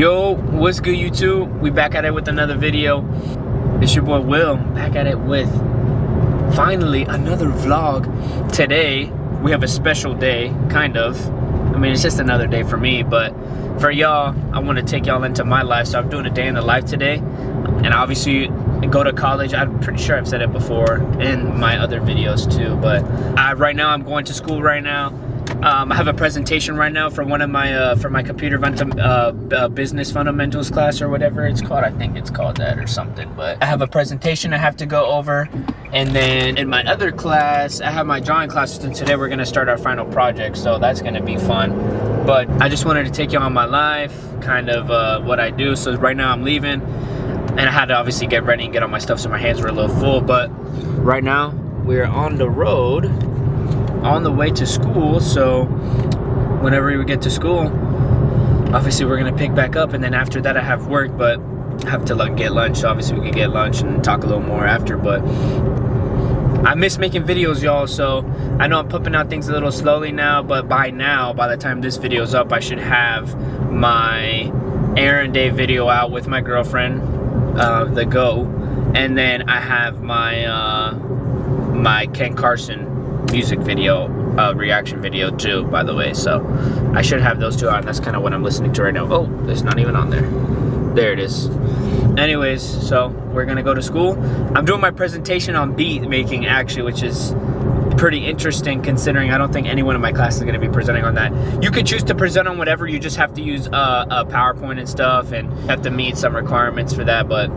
Yo, what's good YouTube? We back at it with another video. It's your boy Will, back at it with finally another vlog. Today, we have a special day, kind of. I mean, it's just another day for me, but for y'all, I want to take y'all into my life. So I'm doing a day in the life today. And obviously, go to college. I'm pretty sure I've said it before in my other videos too, but right now I'm going to school right now. I have a presentation right now for one of my for my computer business fundamentals class or whatever it's called. I think it's called that or something. But I have a presentation I have to go over, and then in my other class I have my drawing class. And today we're gonna start our final project, so that's gonna be fun. But I just wanted to take you on my life, kind of what I do. So right now I'm leaving, and I had to obviously get ready and get all my stuff, so my hands were a little full. But right now we're on the road, on the way to school. So whenever we get to school, obviously we're gonna pick back up, and then after that I have work, but I have to get lunch. So obviously we can get lunch and talk a little more after. But I miss making videos, y'all. So I know I'm pumping out things a little slowly now, but by the time this video's up, I should have my errand day video out with my girlfriend, the Go, and then I have my my Ken Carson music video reaction video too, by the way. So I should have those two on. That's kind of what I'm listening to right now. Oh, it's not even on there. There it is. Anyways, so we're gonna go to school. I'm doing my presentation on beat making, actually, which is pretty interesting considering I don't think anyone in my class is gonna be presenting on that. You could choose to present on whatever. You just have to use a PowerPoint and stuff, and have to meet some requirements for that. But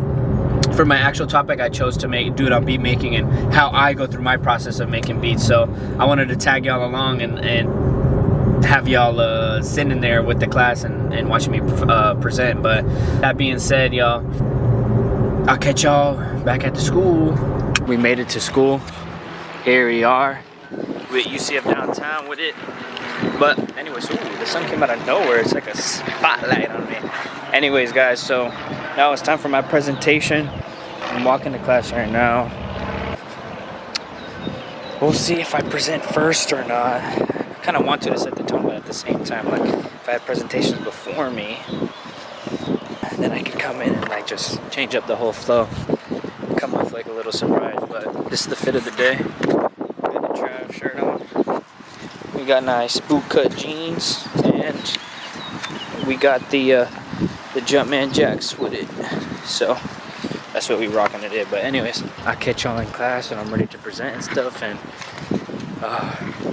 for my actual topic, I chose to do it on beat making and how I go through my process of making beats. So I wanted to tag y'all along and have y'all sitting there with the class and watching me present. But that being said, y'all, I'll catch y'all back at the school. We made it to school. Here we are with UCF downtown with it. But anyways, ooh, the sun came out of nowhere. It's like a spotlight on me. Anyways, guys, so now it's time for my presentation. I'm walking to class right now. We'll see if I present first or not. I kind of want to set the tone, but at the same time, like, if I have presentations before me, then I can come in and like just change up the whole flow, come off like a little surprise. But this is the fit of the day. Got the Trav shirt on. We got nice boot cut jeans, and we got the Jumpman jacks with it. So that's what we rocking today. But anyways, I'll catch y'all in class, and I'm ready to present and stuff. And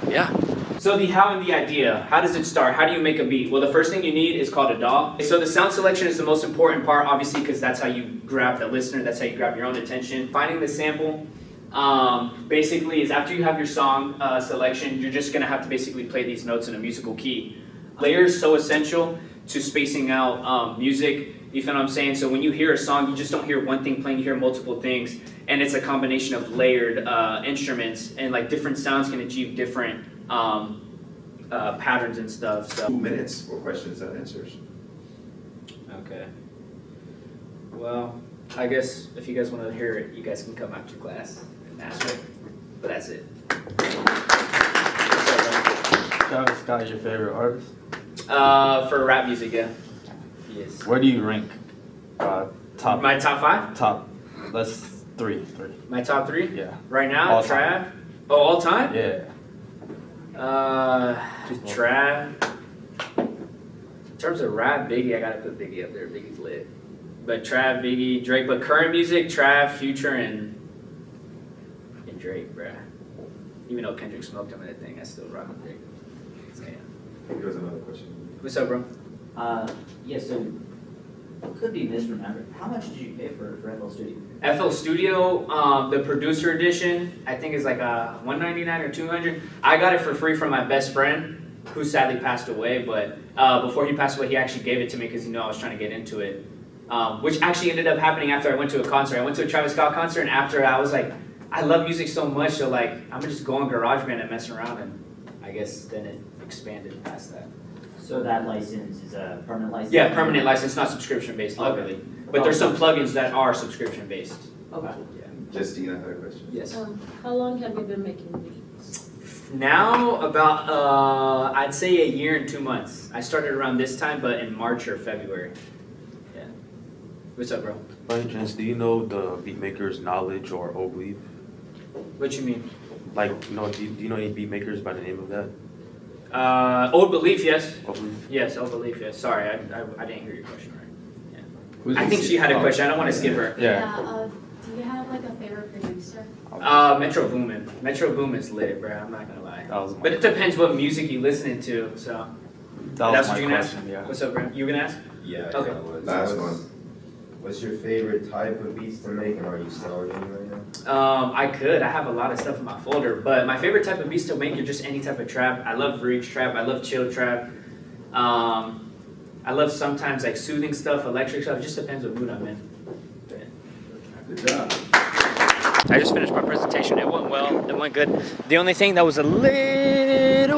yeah. So the how and the idea. How does it start? How do you make a beat? Well, the first thing you need is called a DAW. So the sound selection is the most important part, obviously, because that's how you grab the listener. That's how you grab your own attention. Finding the sample basically is after you have your song selection, you're just gonna have to basically play these notes in a musical key. Layers so essential to spacing out music. You feel what I'm saying? So when you hear a song, you just don't hear one thing playing, you hear multiple things, and it's a combination of layered instruments, and like different sounds can achieve different patterns and stuff. So 2 minutes for questions and answers. okay. Well, I guess if you guys want to hear it, you guys can come after class and ask it. But that's it. Travis Scott is your favorite artist? For rap music, yeah. Yes. Where do you rank? Top. My top 5? Top. Let's three. My top 3? Yeah. Right now, All Trav. time. Oh, all time? Yeah. Trav. In terms of rap, Biggie, I gotta put Biggie up there. Biggie's lit. But Trav, Biggie, Drake. But current music, Trav, Future, and Drake, bruh. Even though Kendrick smoked him in that thing, I still rock with Drake. So yeah. I think there was another question. What's up, bro? Yeah, so could be misremembered. How much did you pay for FL Studio? FL Studio, the producer edition, I think is like $199 or $200. I got it for free from my best friend, who sadly passed away. But before he passed away, he actually gave it to me because he knew I was trying to get into it. Which actually ended up happening after I went to a concert. I went to a Travis Scott concert, and after I was like, I love music so much, so like I'm gonna just go on GarageBand and mess around, and I guess then it expanded past that. So that license is a permanent license? Yeah, permanent license, not subscription based, luckily. But there's some plugins that are subscription based. Okay. Yeah. Justina had a question. Yes. How long have you been making beats? Now about I'd say a year and 2 months. I started around this time, but in March or February. What's up, bro? By any chance, do you know the beatmaker's Knowledge or Old Belief? What you mean? Like, do you know any beatmakers by the name of that? Old Belief, yes. Old Belief? Yes, Old Belief, yes. Sorry, I didn't hear your question right. Who's I think she had a question. I don't want to skip her. Yeah. Do you have like a favorite producer? Metro Boomin. Metro Boomin's lit, bro. I'm not gonna lie. That was But it depends what music you listening to. So That was that's my what you're gonna question, ask. yeah. What's up, bro? You gonna ask? Yeah. Okay. Yeah, Last one. What's your favorite type of beats to make, and are you starting right now? I have a lot of stuff in my folder, but my favorite type of beats to make are just any type of trap. I love rage trap. I love chill trap. I love sometimes like soothing stuff, electric stuff. It just depends what mood I'm in. Good job. I just finished my presentation. It went well. It went good. The only thing that was a little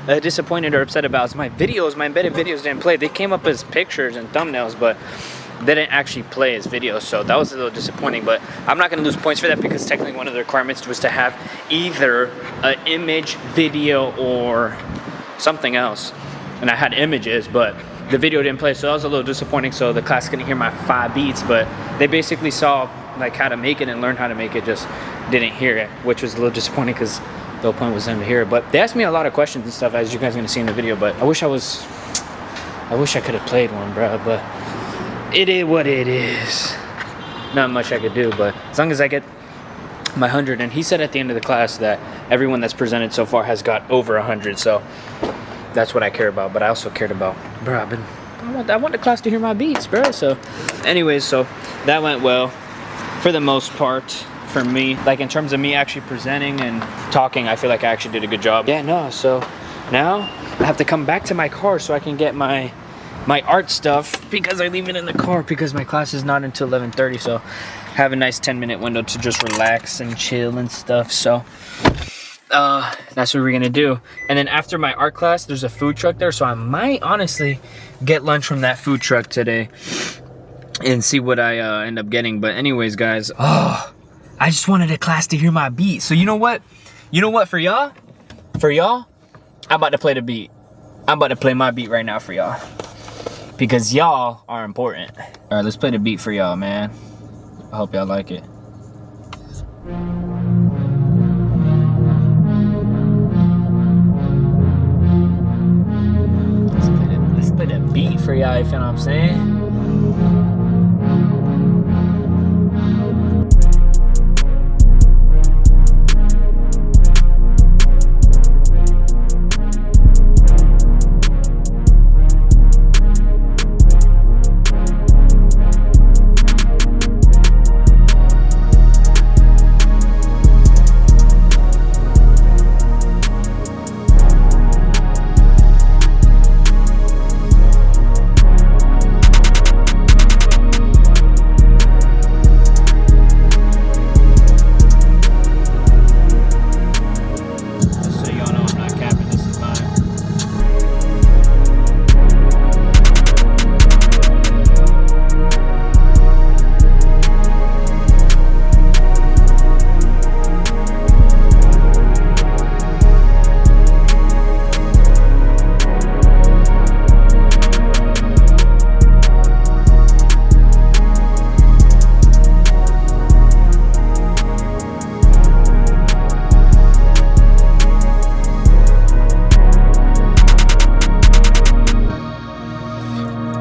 disappointed or upset about is my videos. My embedded videos didn't play. They came up as pictures and thumbnails, but they didn't actually play as videos. So that was a little disappointing. But I'm not going to lose points for that because technically one of the requirements was to have either an image, video, or something else. And I had images, but the video didn't play. So that was a little disappointing. So the class couldn't hear my 5 beats, but they basically saw like how to make it and learn how to make it, just didn't hear it, which was a little disappointing because the whole point was them to hear it. But they asked me a lot of questions and stuff, as you guys are gonna see in the video. But I wish I could have played one, bro. But it is what it is. Not much I could do, but as long as I get my 100, and he said at the end of the class that everyone that's presented so far has got over 100, so that's what I care about. But I also cared about, bro, I want the class to hear my beats, bro. So anyways, so that went well for the most part for me. Like in terms of me actually presenting and talking, I feel like I actually did a good job. Yeah, no, so now I have to come back to my car so I can get my art stuff because I leave it in the car because my class is not until 11:30. So have a nice 10-minute window to just relax and chill and stuff. So that's what we're gonna do. And then after my art class, there's a food truck there, so I might honestly get lunch from that food truck today and see what I end up getting. But anyways, guys, I just wanted a class to hear my beat. So you know what for y'all, I'm about to play the beat. I'm about to play my beat right now for y'all because y'all are important. All right, let's play the beat for y'all, man. I hope y'all like it. Let's play the beat for y'all, you feel what I'm saying?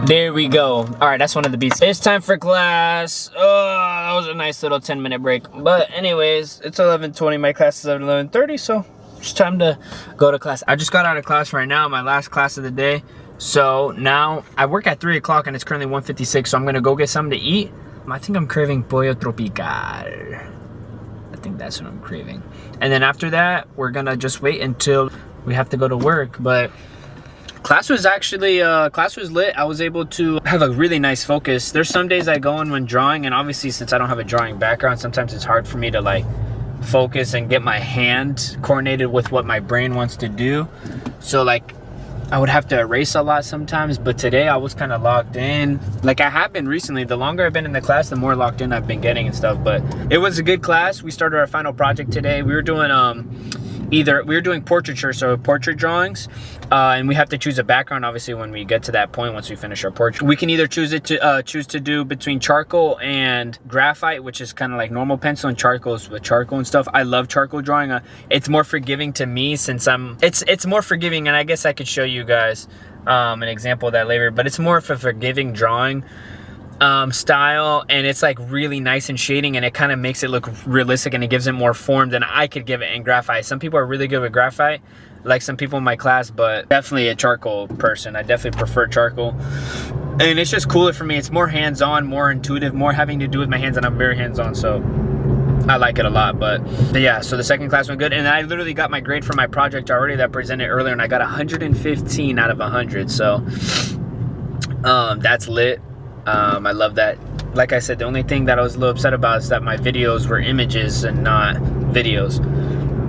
There we go. All right, that's one of the beats. It's time for class. Oh, that was a nice little 10-minute break. But anyways, it's 11:20. My class is at 11:30, so it's time to go to class. I just got out of class right now, my last class of the day. So now I work at 3 o'clock and it's currently 1:56, so I'm gonna go get something to eat. I think I'm craving pollo tropical. I think that's what I'm craving. And then after that, we're gonna just wait until we have to go to work. But class was actually, class was lit. I was able to have a really nice focus. There's some days I go in when drawing, and obviously since I don't have a drawing background, sometimes it's hard for me to like focus and get my hand coordinated with what my brain wants to do. So like I would have to erase a lot sometimes, but today I was kind of locked in. Like I have been recently. The longer I've been in the class, the more locked in I've been getting and stuff. But it was a good class. We started our final project today. We were doing either we were doing portraiture, so portrait drawings, and we have to choose a background obviously when we get to that point. Once we finish our portrait, we can either choose to do between charcoal and graphite, which is kind of like normal pencil, and charcoals with charcoal and stuff. I love charcoal drawing. It's more forgiving to me since it's more forgiving, and I guess I could show you guys an example of that later, but it's more of a forgiving drawing style, and it's like really nice and shading, and it kind of makes it look realistic, and it gives it more form than I could give it in graphite. Some people are really good with graphite, like some people in my class, but definitely a charcoal person. I definitely prefer charcoal, and it's just cooler for me. It's more hands-on, more intuitive, more having to do with my hands, and I'm very hands-on, so I like it a lot. But yeah, so the second class went good, and I literally got my grade for my project already that I presented earlier, and I got 115 out of 100, so that's lit. I love that. Like I said, the only thing that I was a little upset about is that my videos were images and not videos.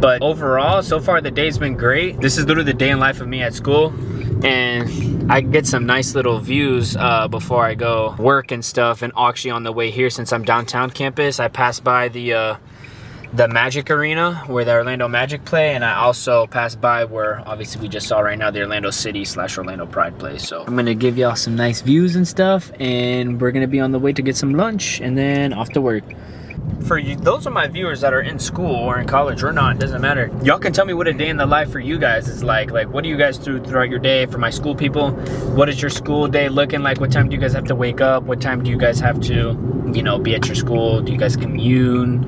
But overall, so far the day's been great. This is literally the day in life of me at school, and I get some nice little views before I go work and stuff. And actually on the way here, since I'm downtown campus, I passed by the Magic Arena where the Orlando Magic play, and I also passed by where obviously we just saw right now the Orlando City / Orlando Pride play. So I'm gonna give y'all some nice views and stuff, and we're gonna be on the way to get some lunch and then off to work. For you, those are my viewers that are in school or in college or not, doesn't matter. Y'all can tell me what a day in the life for you guys is like what do you guys do throughout your day? For my school people, what is your school day looking like? What time do you guys have to wake up? What time do you guys have to, you know, be at your school? Do you guys commute?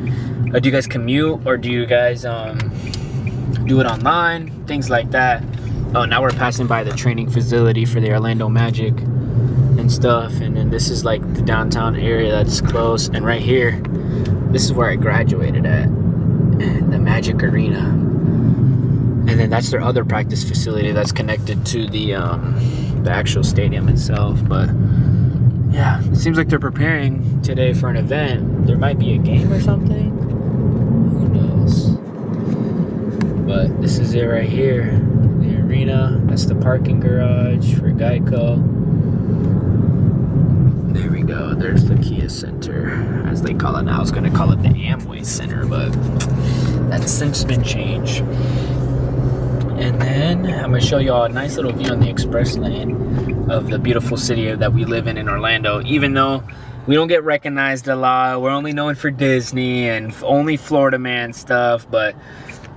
Do you guys commute, or do you guys do it online? Things like that. Oh, now we're passing by the training facility for the Orlando Magic and stuff, and then this is like the downtown area that's close, and right here, this is where I graduated at, the Magic Arena. And then that's their other practice facility that's connected to the actual stadium itself. But yeah, it seems like they're preparing today for an event. There might be a game or something. Who knows? But this is it right here. The arena. That's the parking garage for Geico. There we go. There's the Kia Center, as they call it now. I was going to call it the Amway Center, but that's since been changed. And then I'm going to show you all a nice little view on the express lane of the beautiful city that we live in Orlando. Even though we don't get recognized a lot, we're only known for Disney and only Florida Man stuff, but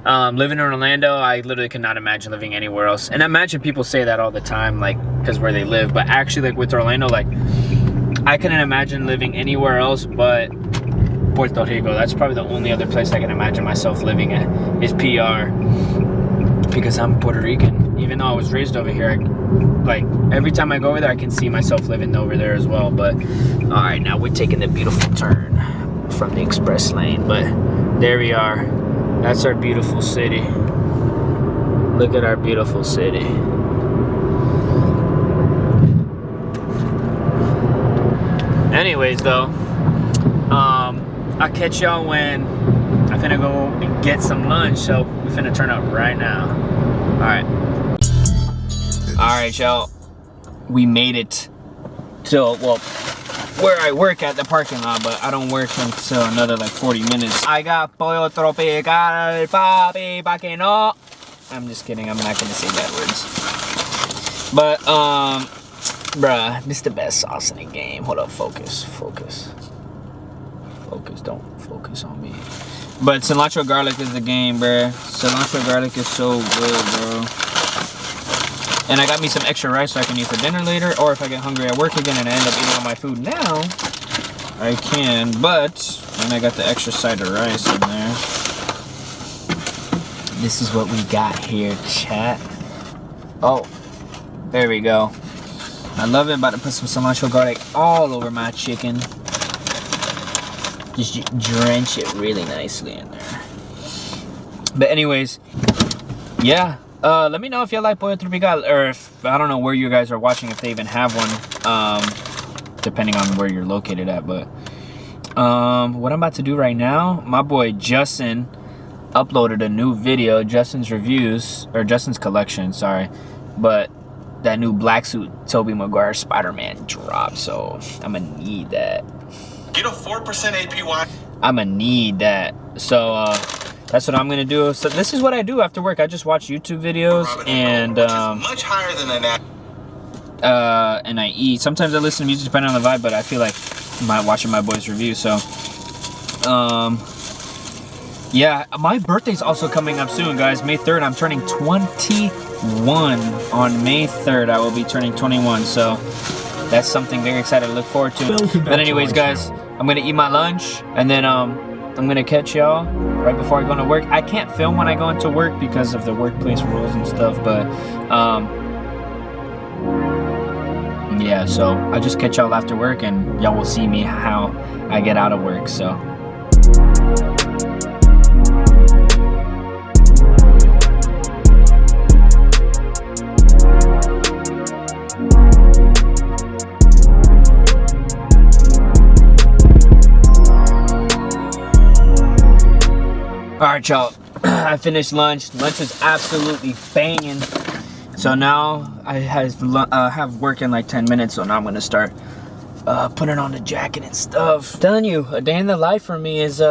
living in Orlando, I literally cannot imagine living anywhere else. And I imagine people say that all the time, like, because where they live, but actually, like, with Orlando, like, I couldn't imagine living anywhere else but Puerto Rico. That's probably the only other place I can imagine myself living at is PR, because I'm Puerto Rican. Even though I was raised over here, like every time I go over there, I can see myself living over there as well. But all right, now we're taking the beautiful turn from the express lane. But there we are. That's our beautiful city. Look at our beautiful city. Anyways, though, I'll catch y'all when I'm finna go and get some lunch. So we finna turn up right now. All right, y'all. We made it to, well, where I work at, the parking lot, but I don't work until another like 40 minutes. I got pollo tropical, papi, pa que no. I'm just kidding. I'm not gonna say bad words. But bruh, this is the best sauce in the game. Hold up, focus. Don't focus on me. But cilantro garlic is the game, bruh. Cilantro garlic is so good, bro. And I got me some extra rice so I can eat for dinner later, or if I get hungry at work again and I end up eating all my food now, I can. But then I got the extra side of rice in there. This is what we got here, chat. Oh, there we go. I love it. About to put some cilantro garlic all over my chicken. Just drench it really nicely in there. But anyways, yeah. Let me know if you like Pollo Tropical, or if, I don't know where you guys are watching, if they even have one, depending on where you're located at. But what I'm about to do right now, my boy Justin uploaded a new video, Justin's reviews, or Justin's collection, sorry. But that new black suit Tobey Maguire Spider-Man dropped, so I'm gonna need that. Get a 4% APY. I'm gonna need that. So that's what I'm gonna do. So this is what I do after work. I just watch YouTube videos and much higher than and I eat. Sometimes I listen to music depending on the vibe, but I feel like watching my boys review. So yeah, my birthday's also coming up soon, guys. May 3rd. I'm turning 21 on May 3rd. I will be turning 21. So that's something very excited to look forward to. But anyways, guys, I'm gonna eat my lunch and then I'm gonna catch y'all right before I go to work. I can't film when I go into work because of the workplace rules and stuff, but yeah, so I'll just catch y'all after work and y'all will see me how I get out of work. So alright, y'all, I finished lunch. Lunch is absolutely banging. So now I have work in like 10 minutes, so now I'm gonna start putting on the jacket and stuff. I'm telling you, a day in the life for me is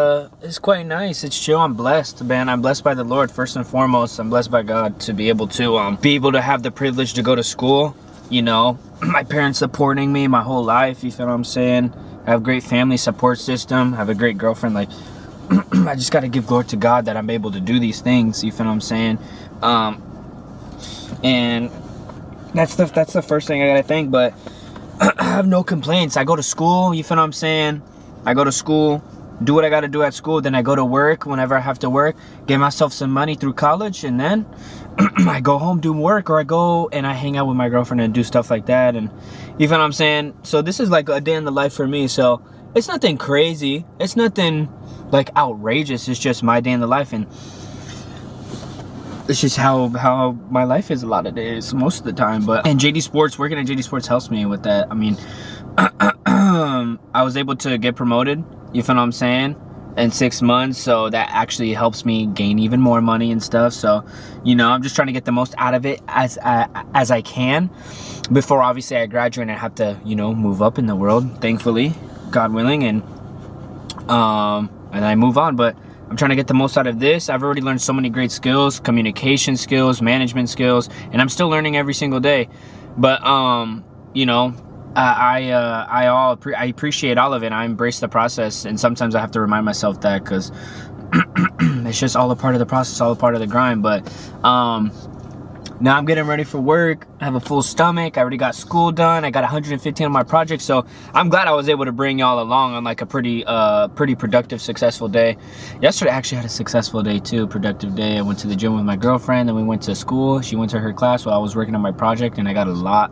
quite nice. It's chill. I'm blessed, man. I'm blessed by the Lord first and foremost. I'm blessed by God to be able to have the privilege to go to school. You know, my parents supporting me my whole life. You feel what I'm saying? I have a great family support system. I have a great girlfriend. Like, I just gotta give glory to God that I'm able to do these things. You feel what I'm saying? And that's the first thing I gotta think. But I have no complaints. I go to school. You feel what I'm saying? I go to school, do what I gotta do at school. Then I go to work whenever I have to work. Get myself some money through college, and then I go home, do work, or I go and I hang out with my girlfriend and do stuff like that. And you feel what I'm saying? So this is like a day in the life for me. So it's nothing crazy. It's nothing like outrageous. It's just my day in the life, and it's just how my life is a lot of days, most of the time. But and JD Sports, working at JD Sports helps me with that. I mean, I was able to get promoted, you feel what I'm saying, in 6 months, so that actually helps me gain even more money and stuff. So, you know, I'm just trying to get the most out of it as I can before obviously I graduate and I have to, you know, move up in the world, thankfully, God willing, and I move on. But I'm trying to get the most out of this. I've already learned so many great skills, communication skills, management skills, and I'm still learning every single day. But you know, I appreciate all of it. I embrace the process, and sometimes I have to remind myself that, because it's just all a part of the process, all a part of the grind. But now I'm getting ready for work. I have a full stomach. I already got school done. I got 115 on my project, so I'm glad I was able to bring y'all along on like a pretty productive, successful day. Yesterday I actually had a successful day too, productive day. I went to the gym with my girlfriend, then we went to school. She went to her class while I was working on my project, and I got a lot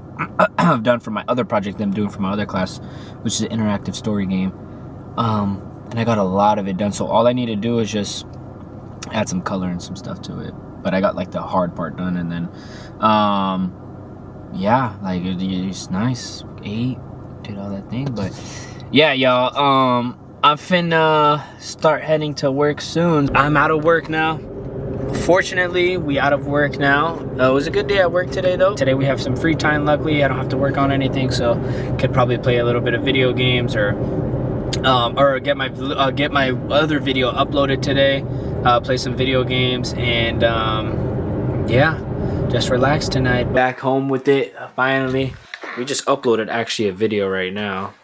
done for my other project that I'm doing for my other class, which is an interactive story game. And I got a lot of it done, so all I need to do is just add some color and some stuff to it. But I got like the hard part done, and then yeah, like it's nice. Ate, did all that thing. But yeah, y'all, I'm finna start heading to work soon. I'm out of work now. Fortunately, we out of work now. It was a good day at work today though. Today we have some free time, luckily. I don't have to work on anything, so could probably play a little bit of video games or get my other video uploaded today. Play some video games, and yeah, just relax tonight. Back home with it, finally. We just uploaded actually a video right now,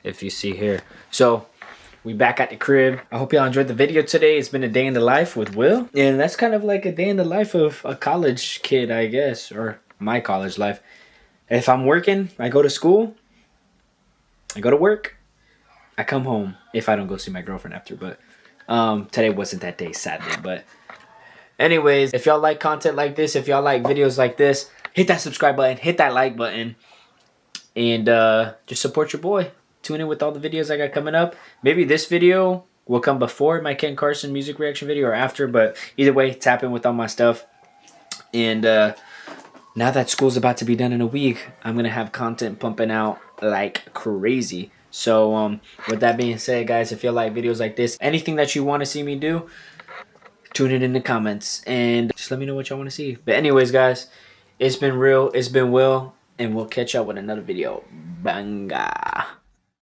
if you see here. So we back at the crib. I hope y'all enjoyed the video today. It's been a day in the life with Will, and that's kind of like a day in the life of a college kid, I guess, or my college life. If I'm working, I go to school, I go to work, I come home, if I don't go see my girlfriend after. But today wasn't that day, sadly. But anyways, if y'all like content like this, if y'all like videos like this, hit that subscribe button, hit that like button, and just support your boy. Tune in with all the videos I got coming up. Maybe this video will come before my Ken Carson music reaction video or after, but either way, tap in with all my stuff. And now that school's about to be done in a week, I'm gonna have content pumping out like crazy. So with that being said, guys, if you like videos like this, anything that you want to see me do, tune it in the comments and just let me know what y'all want to see. But anyways, guys, it's been real, it's been Will, and we'll catch up with another video. Banga.